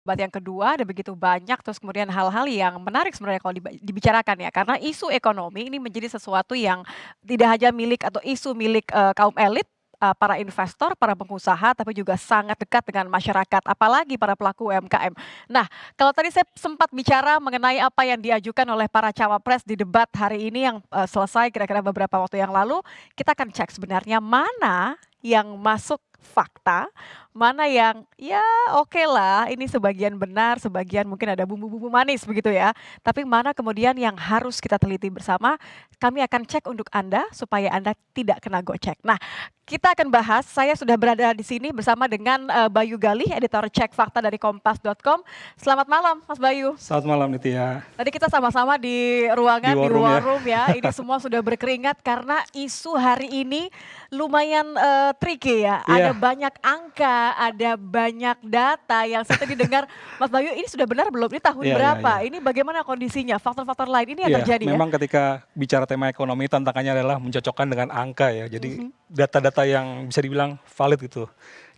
debat yang kedua ada begitu banyak, terus kemudian hal-hal yang menarik sebenarnya kalau dibicarakan ya, karena isu ekonomi ini menjadi sesuatu yang tidak hanya milik atau isu milik, kaum elit, para investor, para pengusaha, tapi juga sangat dekat dengan masyarakat, apalagi para pelaku UMKM. Nah, kalau tadi saya sempat bicara mengenai apa yang diajukan oleh para cawapres di debat hari ini yang, selesai kira-kira beberapa waktu yang lalu, kita akan cek sebenarnya mana yang masuk fakta, mana yang ya oke lah ini sebagian benar, sebagian mungkin ada bumbu-bumbu manis begitu ya. Tapi mana kemudian yang harus kita teliti bersama, kami akan cek untuk Anda supaya Anda tidak kena gocek. Nah, kita akan bahas, saya sudah berada di sini bersama dengan, Bayu Galih, editor Cek Fakta dari Kompas.com. Selamat malam Mas Bayu. Selamat malam Nitya. Tadi kita sama-sama di ruangan, Di di war room war ya. room ya. Ini semua sudah berkeringat karena isu hari ini lumayan, tricky ya. Ada Iya. banyak angka, ada banyak data yang saya tadi dengar, Mas Bayu ini sudah benar belum? Ini tahun Iya, iya, berapa? iya. Ini bagaimana kondisinya? Faktor-faktor lain ini yang Iya, terjadi ya? memang ketika bicara tema ekonomi tantangannya adalah mencocokkan dengan angka ya. Jadi Mhm. data-data yang bisa dibilang valid gitu.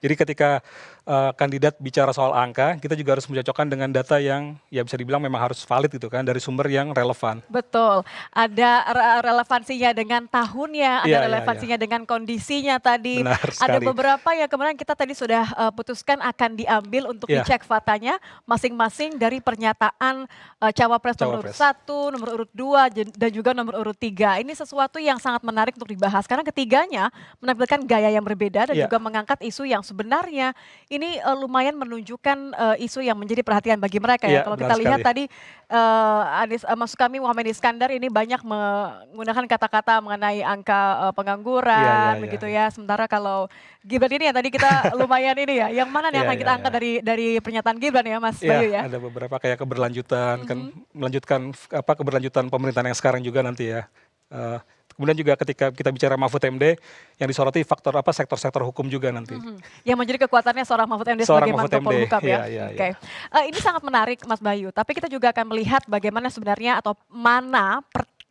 Jadi ketika kandidat bicara soal angka, kita juga harus mencocokkan dengan data yang ya bisa dibilang memang harus valid gitu kan, dari sumber yang relevan. Betul, ada relevansinya dengan tahunnya, ada Iya, iya, iya. relevansinya dengan kondisinya tadi. Benar Ada sekali. beberapa yang kemarin kita tadi sudah, putuskan akan diambil untuk Iya, dicek faktanya masing-masing dari pernyataan, cawapres nomor urut cawapres. 1, nomor urut 2, dan juga nomor urut 3. Ini sesuatu yang sangat menarik untuk dibahas karena ketiganya menampilkan gaya yang berbeda dan Iya, juga mengangkat isu yang sebenarnya ini, lumayan menunjukkan, isu yang menjadi perhatian bagi mereka ya. iya Kalau benar kita lihat sekali. tadi, maksud kami Muhammad Iskandar ini banyak menggunakan kata-kata mengenai angka, Iya, iya, pengangguran iya, begitu iya. ya. Sementara kalau Gibran ini yang tadi kita lumayan ini ya, yang mana nih yang Iya, akan iya, kita iya. angkat dari pernyataan Gibran ya Mas Iya, Bayu ya? ada beberapa kayak keberlanjutan kan, Mhm. melanjutkan apa, keberlanjutan pemerintahan yang sekarang juga nanti ya. Kemudian juga ketika kita bicara Mahfud MD, yang disoroti faktor apa, sektor-sektor hukum juga nanti. Mhm, yang menjadi kekuatannya seorang Mahfud MD Seorang sebagai Mahfud Menko MD, Polhukam ya? iya, iya, iya. Oke, ini sangat menarik Mas Bayu, tapi kita juga akan melihat bagaimana sebenarnya atau mana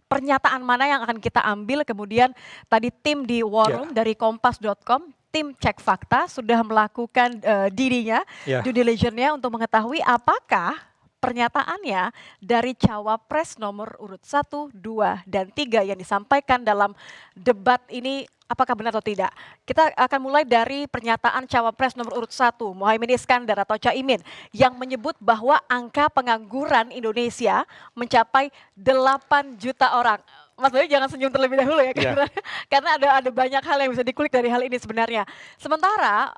pernyataan mana yang akan kita ambil kemudian tadi tim di War Iya, Room dari Kompas.com, tim Cek Fakta sudah melakukan, DD-nya, iya, due diligence-nya untuk mengetahui apakah pernyataannya dari cawapres nomor urut 1, 2, dan 3 yang disampaikan dalam debat ini apakah benar atau tidak. Kita akan mulai dari pernyataan cawapres nomor urut 1, Muhaimin Iskandar atau Caimin, yang menyebut bahwa angka pengangguran Indonesia mencapai 8 juta orang. Mas Bayu jangan senyum terlebih dahulu ya, iya, karena ada banyak hal yang bisa dikulik dari hal ini sebenarnya. Sementara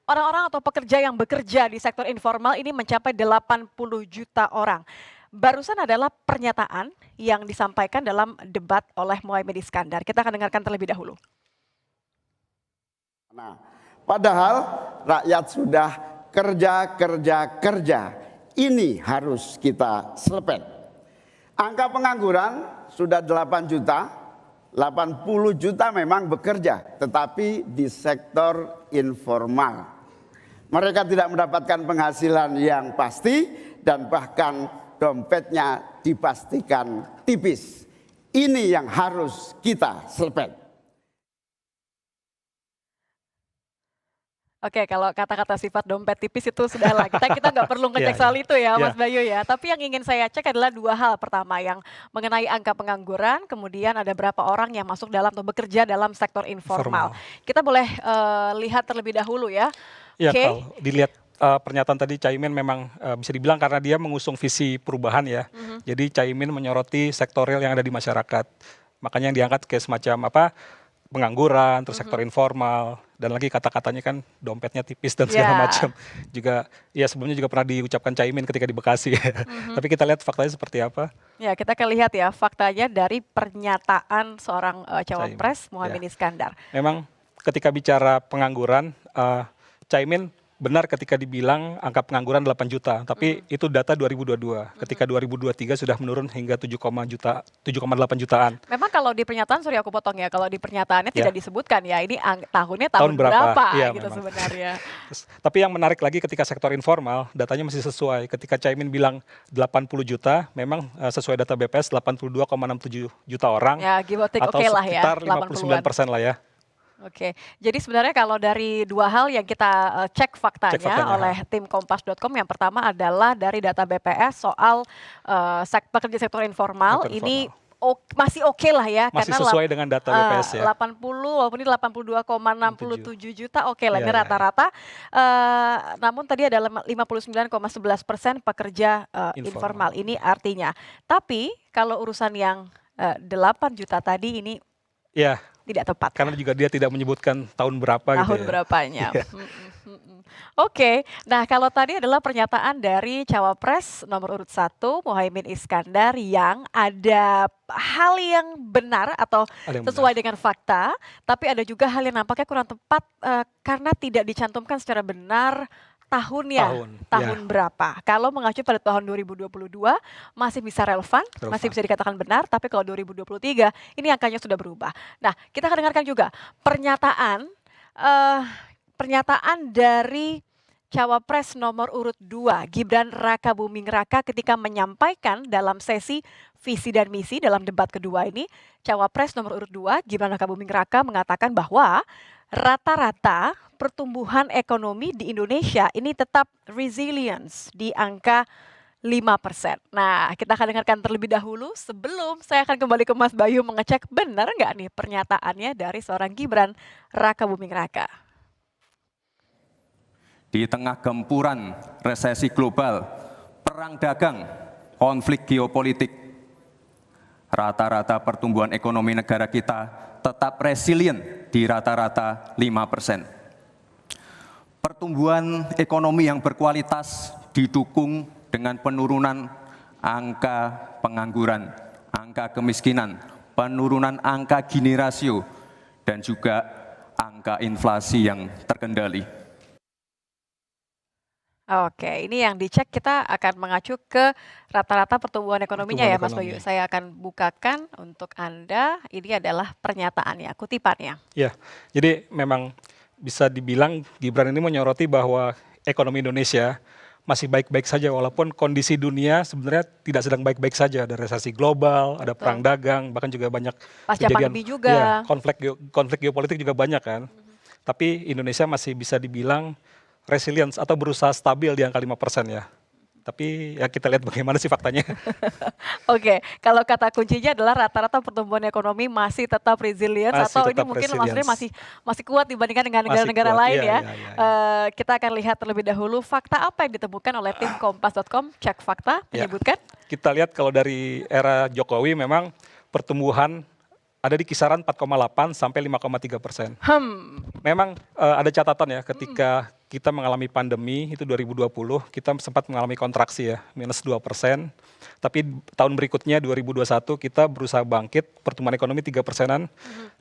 orang-orang atau pekerja yang bekerja di sektor informal ini mencapai 80 juta orang. Barusan adalah pernyataan yang disampaikan dalam debat oleh Muhaimin Iskandar. Kita akan dengarkan terlebih dahulu. Nah, padahal rakyat sudah kerja. Ini harus kita selepet. Angka pengangguran sudah 8 juta, 80 juta memang bekerja, tetapi di sektor informal. Mereka tidak mendapatkan penghasilan yang pasti dan bahkan dompetnya dipastikan tipis. Ini yang harus kita selepet. Oke, kalau kata-kata sifat dompet tipis itu sudahlah, kita nggak perlu iya, ngecek iya, soal itu ya iya, Mas Bayu ya. Tapi yang ingin saya cek adalah dua hal. Pertama yang mengenai angka pengangguran, kemudian ada berapa orang yang masuk dalam atau bekerja dalam sektor informal. formal. Kita boleh lihat terlebih dahulu ya. Iya, Oke. kalau dilihat pernyataan tadi Caimin memang bisa dibilang karena dia mengusung visi perubahan ya. Mhm. Jadi Caimin menyoroti sektor real yang ada di masyarakat. Makanya yang diangkat kayak semacam apa, pengangguran, terus sektor informal, dan lagi kata-katanya kan dompetnya tipis dan segala Ya. macam. Juga ya sebelumnya juga pernah diucapkan Caimin ketika di Bekasi. Mhm. Tapi kita lihat faktanya seperti apa. Ya, kita akan lihat ya faktanya dari pernyataan seorang cawapres Caimin, Muhaimin ya. Iskandar. Memang ketika bicara pengangguran, Caimin benar ketika dibilang angka pengangguran 8 juta, tapi itu data 2022. Ketika 2023 sudah menurun hingga 7,8 jutaan. Memang kalau di pernyataan, sorry aku potong ya, kalau di pernyataannya Ya, tidak disebutkan ya, ini tahunnya tahun tahun berapa? berapa Iya gitu memang. sebenarnya. Tapi yang menarik lagi ketika sektor informal, datanya masih sesuai. Ketika Caimin bilang 80 juta, memang sesuai data BPS 82,67 juta orang, Ya, give or take atau oke lah ya, sekitar 59% lah ya. Oke, jadi sebenarnya kalau dari dua hal yang kita cek faktanya faktanya, oleh tim Kompas.com, yang pertama adalah dari data BPS soal pekerja sektor informal, Sektor ini informal. masih oke lah ya, Masih karena sesuai dengan data BPS ya. 80 walaupun ini 82,67 juta, oke lah Iya, ini iya, iya. rata-rata. Namun tadi ada 59,11% pekerja informal, Informal. ini artinya. Tapi kalau urusan yang 8 juta tadi ini Ya, tidak tepat ya? karena juga dia tidak menyebutkan tahun berapa gitu Tahun ya. berapanya. Iya. Oke, nah kalau tadi adalah pernyataan dari cawapres nomor urut 1 Muhaimin Iskandar yang ada hal yang benar atau Ada yang sesuai benar. dengan fakta, tapi ada juga hal yang nampaknya kurang tepat karena tidak dicantumkan secara benar tahunnya, Tahun, ya. berapa. Kalau mengacu pada tahun 2022 masih bisa relevan, masih Relevan. bisa dikatakan benar, tapi kalau 2023 ini angkanya sudah berubah. Nah, kita akan dengarkan juga pernyataan eh, dari Cawapres nomor urut 2 Gibran Rakabuming Raka ketika menyampaikan dalam sesi visi dan misi dalam debat kedua ini, Cawapres nomor urut 2 Gibran Rakabuming Raka mengatakan bahwa rata-rata pertumbuhan ekonomi di Indonesia ini tetap resilience di angka 5%. Nah, kita akan dengarkan terlebih dahulu sebelum saya akan kembali ke Mas Bayu mengecek benar nggak nih pernyataannya dari seorang Gibran Rakabuming Raka. Di tengah gempuran resesi global, perang dagang, konflik geopolitik, rata-rata pertumbuhan ekonomi negara kita tetap resilient di rata-rata 5%. Pertumbuhan ekonomi yang berkualitas didukung dengan penurunan angka pengangguran, angka kemiskinan, penurunan angka Gini rasio, dan juga angka inflasi yang terkendali. Oke, ini yang dicek kita akan mengacu ke rata-rata pertumbuhan ekonominya ya Mas Bayu. Ekonomi. Saya akan bukakan untuk Anda, ini adalah pernyataannya, kutipannya. Ya, jadi memang bisa dibilang Gibran ini menyoroti bahwa ekonomi Indonesia masih baik-baik saja walaupun kondisi dunia sebenarnya tidak sedang baik-baik saja. Ada resesi global, ada Betul. perang dagang, bahkan juga banyak Pasca kejadian. pandemi juga. Ya, konflik geopolitik juga banyak kan. Tapi Indonesia masih bisa dibilang resilience atau berusaha stabil di angka 5% ya. Tapi ya kita lihat bagaimana sih faktanya. Oke, kalau kata kuncinya adalah rata-rata pertumbuhan ekonomi masih tetap resilient Masih atau ini tetap mungkin maksudnya resilience. masih kuat dibandingkan dengan Masih negara-negara kuat, lain iya, ya. iya, iya. Kita akan lihat terlebih dahulu fakta apa yang ditemukan oleh tim Kompas.com. Cek fakta Ya. menyebutkan. Kita lihat kalau dari era Jokowi memang pertumbuhan ada di kisaran 4,8 sampai 5,3%. Memang ada catatan ya ketika kita mengalami pandemi itu 2020 kita sempat mengalami kontraksi ya minus 2%. Tapi tahun berikutnya 2021 kita berusaha bangkit pertumbuhan ekonomi 3%-an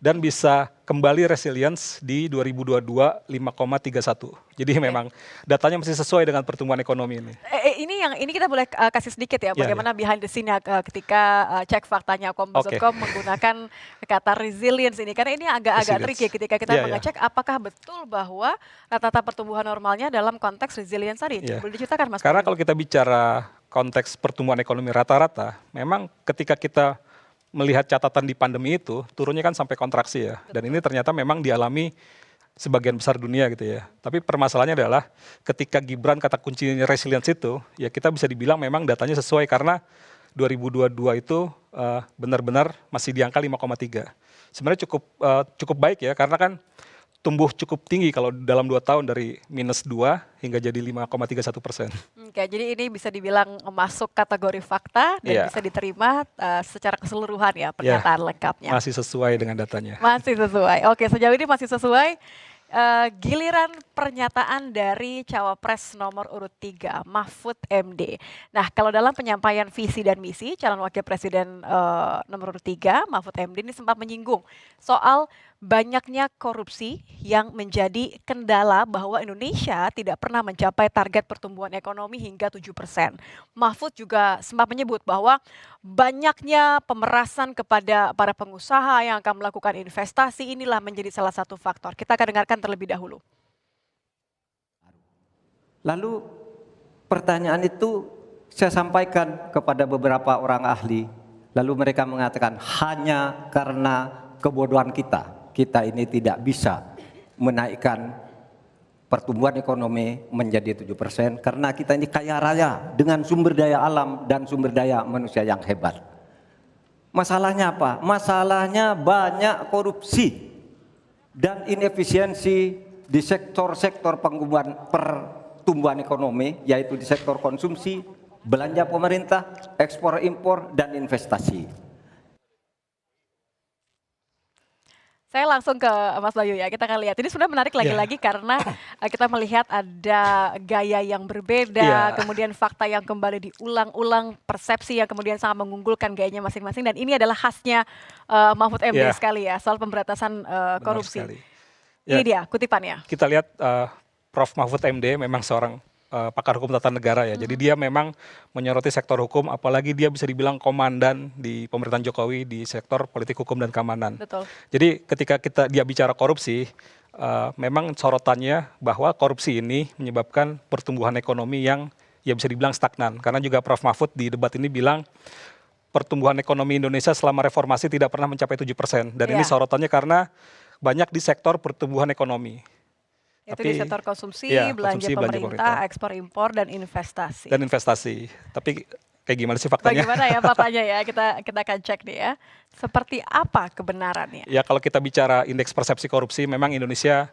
dan bisa kembali resilience di 2022 5,31. Jadi memang datanya masih sesuai dengan pertumbuhan ekonomi ini. Ini kita boleh kasih sedikit ya Ya, bagaimana behind the scene ketika cek faktanya Kompas.com menggunakan kata resilience ini karena ini agak-agak Resilience. tricky ketika kita Ya, ya. mengecek apakah betul bahwa rata-rata pertumbuhan normalnya dalam konteks resilience tadi. Ya. Boleh diceritakan Mas? Karena Bayu? kalau kita bicara konteks pertumbuhan ekonomi rata-rata, memang ketika kita melihat catatan di pandemi itu turunnya kan sampai kontraksi ya. Dan ini ternyata memang dialami sebagian besar dunia gitu ya. Tapi permasalahannya adalah ketika Gibran kata kuncinya resilience itu, ya kita bisa dibilang memang datanya sesuai karena 2022 itu benar-benar masih di angka 5,3. Sebenarnya cukup baik ya karena kan tumbuh cukup tinggi kalau dalam 2 tahun dari minus 2 hingga jadi 5,31%. Oke, jadi ini bisa dibilang masuk kategori fakta dan Iya. bisa diterima secara keseluruhan ya pernyataan lengkapnya. Masih sesuai dengan datanya. Masih sesuai. Oke, sejauh ini masih sesuai. Giliran pernyataan dari Cawapres nomor urut 3, Mahfud MD. Nah, kalau dalam penyampaian visi dan misi, calon wakil presiden nomor urut 3, Mahfud MD ini sempat menyinggung soal banyaknya korupsi yang menjadi kendala bahwa Indonesia tidak pernah mencapai target pertumbuhan ekonomi hingga 7%. Mahfud juga sempat menyebut bahwa banyaknya pemerasan kepada para pengusaha yang akan melakukan investasi inilah menjadi salah satu faktor. Kita akan dengarkan terlebih dahulu. Lalu pertanyaan itu saya sampaikan kepada beberapa orang ahli. Lalu mereka mengatakan hanya karena kebodohan kita kita ini tidak bisa menaikkan pertumbuhan ekonomi menjadi 7% karena kita ini kaya raya dengan sumber daya alam dan sumber daya manusia yang hebat. Masalahnya apa? Masalahnya banyak korupsi dan inefisiensi di sektor-sektor pertumbuhan ekonomi, yaitu di sektor konsumsi, belanja pemerintah, ekspor impor, dan investasi. Saya langsung ke Mas Bayu ya, kita akan lihat. Ini sudah menarik lagi-lagi karena kita melihat ada gaya yang berbeda, kemudian fakta yang kembali diulang-ulang, persepsi yang kemudian sangat mengunggulkan gayanya masing-masing. Dan ini adalah khasnya Mahfud MD sekali ya, soal pemberantasan korupsi. Ini dia kutipannya. Kita lihat Prof. Mahfud MD memang seorang pakar hukum tata negara ya. Jadi dia memang menyoroti sektor hukum, apalagi dia bisa dibilang komandan di pemerintahan Jokowi di sektor politik hukum dan keamanan. Betul. Jadi ketika dia bicara korupsi, memang sorotannya bahwa korupsi ini menyebabkan pertumbuhan ekonomi yang ya bisa dibilang stagnan. Karena juga Prof. Mahfud di debat ini bilang pertumbuhan ekonomi Indonesia selama reformasi tidak pernah mencapai 7%. Dan ini sorotannya karena banyak di sektor pertumbuhan ekonomi. Itu di sektor konsumsi, belanja pemerintah, ekspor impor, dan investasi. Tapi kayak gimana sih faktanya? Bagaimana ya faktanya ya, kita akan cek nih ya. Seperti apa kebenarannya? Ya kalau kita bicara indeks persepsi korupsi, memang Indonesia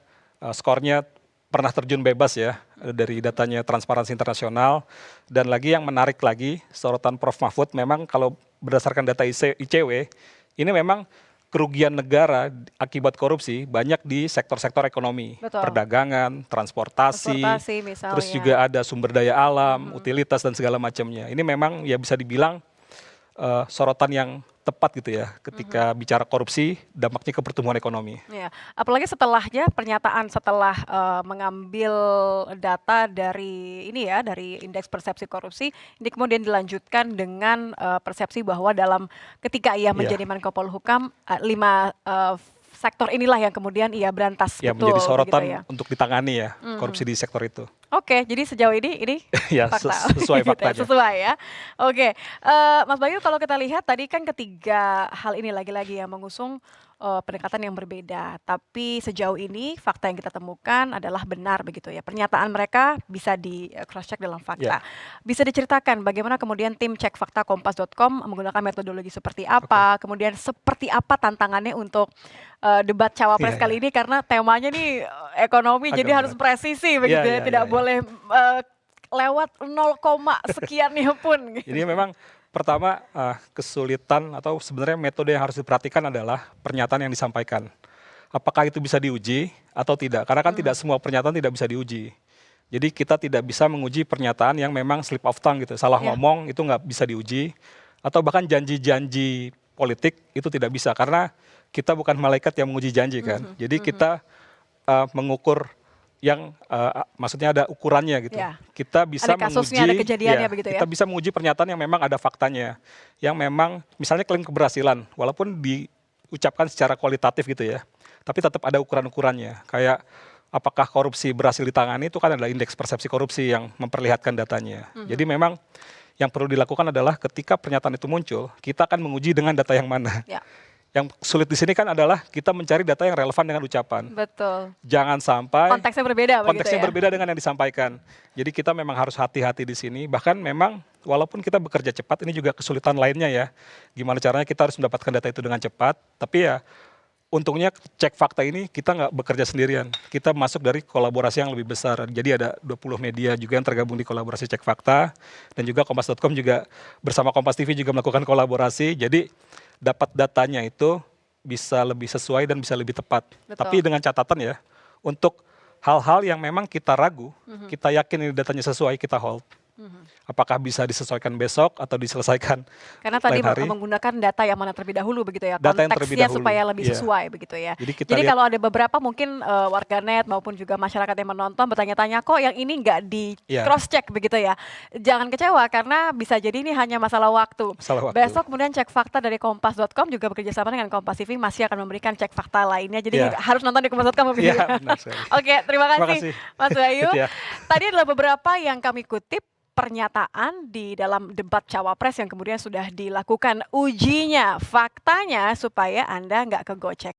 skornya pernah terjun bebas ya dari datanya Transparansi Internasional. Dan lagi yang menarik lagi, sorotan Prof. Mahfud memang kalau berdasarkan data ICW, ini memang kerugian negara akibat korupsi banyak di sektor-sektor ekonomi. Betul. Perdagangan, transportasi terus juga ada sumber daya alam, utilitas dan segala macamnya. Ini memang ya bisa dibilang sorotan yang tepat gitu ya ketika bicara korupsi, dampaknya ke pertumbuhan ekonomi. Ya, apalagi setelahnya pernyataan setelah mengambil data dari ini ya, dari indeks persepsi korupsi, ini kemudian dilanjutkan dengan persepsi bahwa ketika ia menjadi Menko Polhukam, 5 sektor inilah yang kemudian ia berantas. Ya, betul, menjadi sorotan ya untuk ditangani ya korupsi di sektor itu. Oke, jadi sejauh ini ya, fakta. sesuai faktanya. Sesuai ya. Oke, Mas Bayu kalau kita lihat tadi kan ketiga hal ini lagi-lagi yang mengusung pendekatan yang berbeda. Tapi sejauh ini fakta yang kita temukan adalah benar begitu ya. Pernyataan mereka bisa di cross check dalam fakta. Bisa diceritakan bagaimana kemudian tim cek fakta kompas.com menggunakan metodologi seperti apa, kemudian seperti apa tantangannya untuk debat cawapres kali ini karena temanya nih ekonomi jadi harus presisi begitu ya, tidak boleh lewat 0, sekiannya pun. Jadi memang pertama kesulitan atau sebenarnya metode yang harus diperhatikan adalah pernyataan yang disampaikan. Apakah itu bisa diuji atau tidak? Karena kan tidak semua pernyataan tidak bisa diuji. Jadi kita tidak bisa menguji pernyataan yang memang slip of tongue gitu, salah ngomong itu nggak bisa diuji. Atau bahkan janji-janji politik itu tidak bisa karena kita bukan malaikat yang menguji janji kan. Jadi kita mengukur yang maksudnya ada ukurannya gitu. Kita bisa ada kasusnya, ada kejadiannya begitu ya. Kita bisa menguji pernyataan yang memang ada faktanya. Yang memang misalnya klaim keberhasilan walaupun diucapkan secara kualitatif gitu ya. Tapi tetap ada ukuran-ukurannya. Kayak apakah korupsi berhasil ditangani itu kan adalah indeks persepsi korupsi yang memperlihatkan datanya. Jadi memang yang perlu dilakukan adalah ketika pernyataan itu muncul, kita akan menguji dengan data yang mana. Yang sulit di sini kan adalah kita mencari data yang relevan dengan ucapan. Betul. Jangan sampai konteksnya berbeda. Konteksnya berbeda dengan yang disampaikan. Jadi kita memang harus hati-hati di sini. Bahkan memang walaupun kita bekerja cepat, ini juga kesulitan lainnya ya. Gimana caranya kita harus mendapatkan data itu dengan cepat. Tapi ya untungnya cek fakta ini kita nggak bekerja sendirian. Kita masuk dari kolaborasi yang lebih besar. Jadi ada 20 media juga yang tergabung di kolaborasi cek fakta. Dan juga kompas.com juga bersama Kompas TV juga melakukan kolaborasi. Jadi dapat datanya itu bisa lebih sesuai dan bisa lebih tepat. Tapi dengan catatan ya, untuk hal-hal yang memang kita ragu, kita yakin ini datanya sesuai, kita hold. Apakah bisa disesuaikan besok atau diselesaikan karena tadi lain hari? Menggunakan data yang mana terlebih dahulu begitu ya, data konteksnya supaya lebih sesuai begitu ya. Jadi kalau ada beberapa mungkin warganet maupun juga masyarakat yang menonton bertanya-tanya kok yang ini nggak di cross check begitu ya, jangan kecewa karena bisa jadi ini hanya masalah waktu. Besok kemudian cek fakta dari kompas.com juga bekerjasama dengan Kompas TV masih akan memberikan cek fakta lainnya, jadi harus nonton di kompas.com. Oke, terima kasih Mas Bayu. Tadi adalah beberapa yang kami kutip pernyataan di dalam debat cawapres yang kemudian sudah dilakukan ujinya faktanya supaya Anda nggak kegocek.